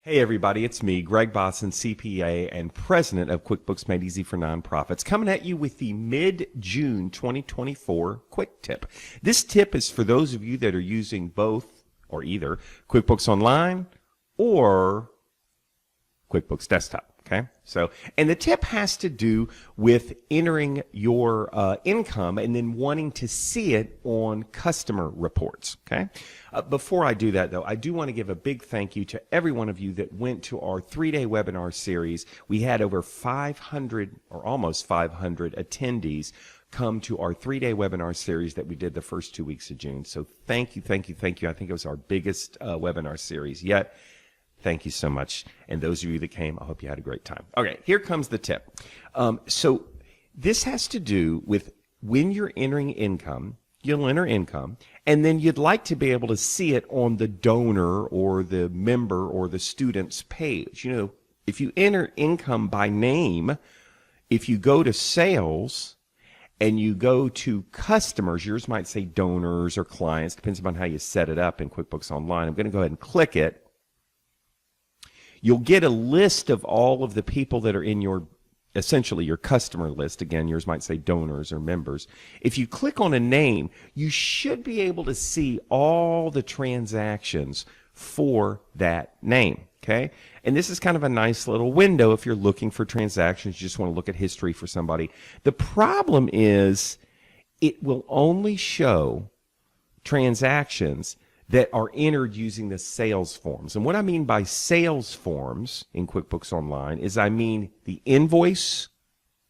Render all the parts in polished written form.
Hey everybody, it's me, Greg Bosson, CPA and President of QuickBooks Made Easy for Nonprofits, coming at you with the mid-June 2024 Quick Tip. This tip is for those of you that are using both or either QuickBooks Online or QuickBooks Desktop. Okay, and the tip has to do with entering your income and then wanting to see it on customer reports. Okay, before I do that though, I do want to give a big thank you to every one of you that went to our 3-day webinar series. We had over 500 or almost 500 attendees come to our 3-day webinar series that we did the first 2 weeks of June. So thank you, thank you, thank you. I think it was our biggest webinar series yet. Thank you so much. And those of you that came, I hope you had a great time. Okay, here comes the tip. So this has to do with when you're entering income, you'll enter income, and then you'd like to be able to see it on the donor or the member or the student's page. You know, if you enter income by name, if you go to sales and you go to customers, yours might say donors or clients, depends upon how you set it up in QuickBooks Online. I'm going to go ahead and click it. You'll get a list of all of the people that are in your, essentially your customer list. Again, yours might say donors or members. If you click on a name, you should be able to see all the transactions for that name. Okay? And this is kind of a nice little window if you're looking for transactions, you just want to look at history for somebody. The problem is it will only show transactions that are entered using the sales forms. And what I mean by sales forms in QuickBooks Online is I mean the invoice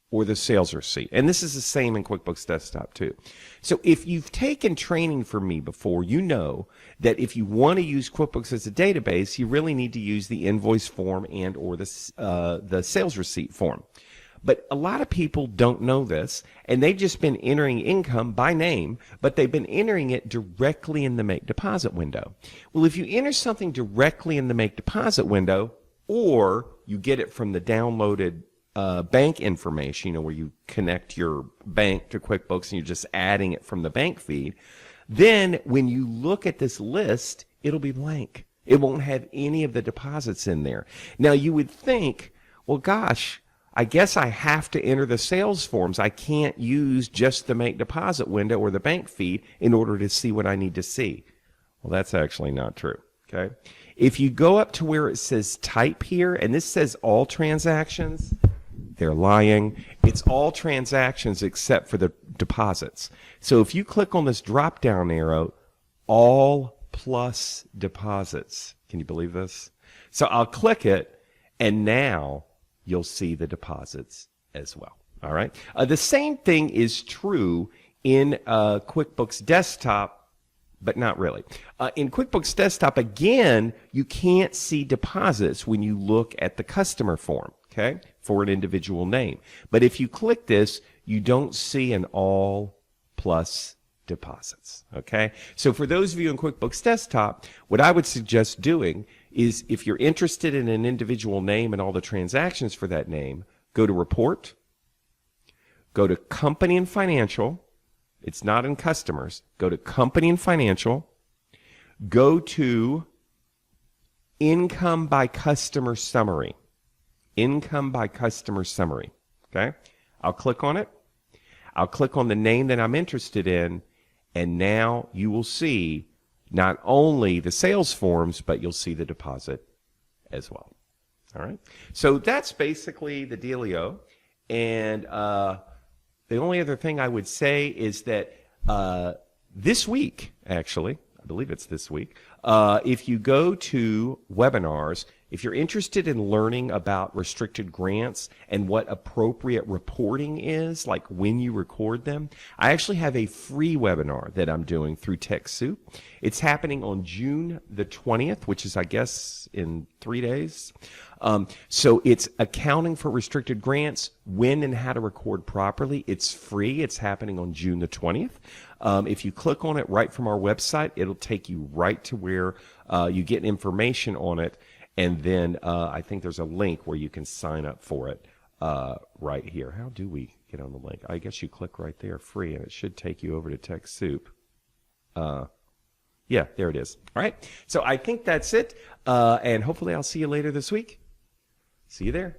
or the sales receipt. And this is the same in QuickBooks Desktop too. So if you've taken training from me before, you know that if you want to use QuickBooks as a database, you really need to use the invoice form and or the sales receipt form. But a lot of people don't know this, and they've just been entering income by name, but they've been entering it directly in the Make Deposit window. Well, if you enter something directly in the Make Deposit window, or you get it from the downloaded bank information, you know, where you connect your bank to QuickBooks and you're just adding it from the bank feed, then when you look at this list, it'll be blank. It won't have any of the deposits in there. Now, you would think, well, gosh, I guess I have to enter the sales forms. I can't use just the Make Deposit window or the bank feed in order to see what I need to see. Well, that's actually not true. Okay. If you go up to where it says type here, and this says all transactions, they're lying. It's all transactions except for the deposits. So if you click on this drop down arrow, all plus deposits. Can you believe this? So I'll click it, and now you'll see the deposits as well. All right. The same thing is true in QuickBooks Desktop, but not really. In QuickBooks Desktop, again, you can't see deposits when you look at the customer form, okay, for an individual name. But if you click this, you don't see an all plus deposits, okay? So for those of you in QuickBooks Desktop, what I would suggest doing is if you're interested in an individual name and all the transactions for that name, go to Report, go to Company and Financial. It's not in Customers. Go to Company and Financial. Go to Income by Customer Summary. Income by Customer Summary. Okay? I'll click on it. I'll click on the name that I'm interested in, and now you will see not only the sales forms, but you'll see the deposit as well. All right. So that's basically the dealio. And the only other thing I would say is that this week, actually, I believe it's this week, if you go to webinars, if you're interested in learning about restricted grants and what appropriate reporting is, like when you record them, I actually have a free webinar that I'm doing through TechSoup. It's happening on June the 20th, which is, I guess, in 3 days. So it's accounting for restricted grants, when and how to record properly. It's free. It's happening on June the 20th. If you click on it right from our website, it'll take you right to where you get information on it. And then I think there's a link where you can sign up for it right here. How do we get on the link? I guess you click right there, free, and it should take you over to TechSoup. Yeah, there it is. All right. So I think that's it. And hopefully I'll see you later this week. See you there.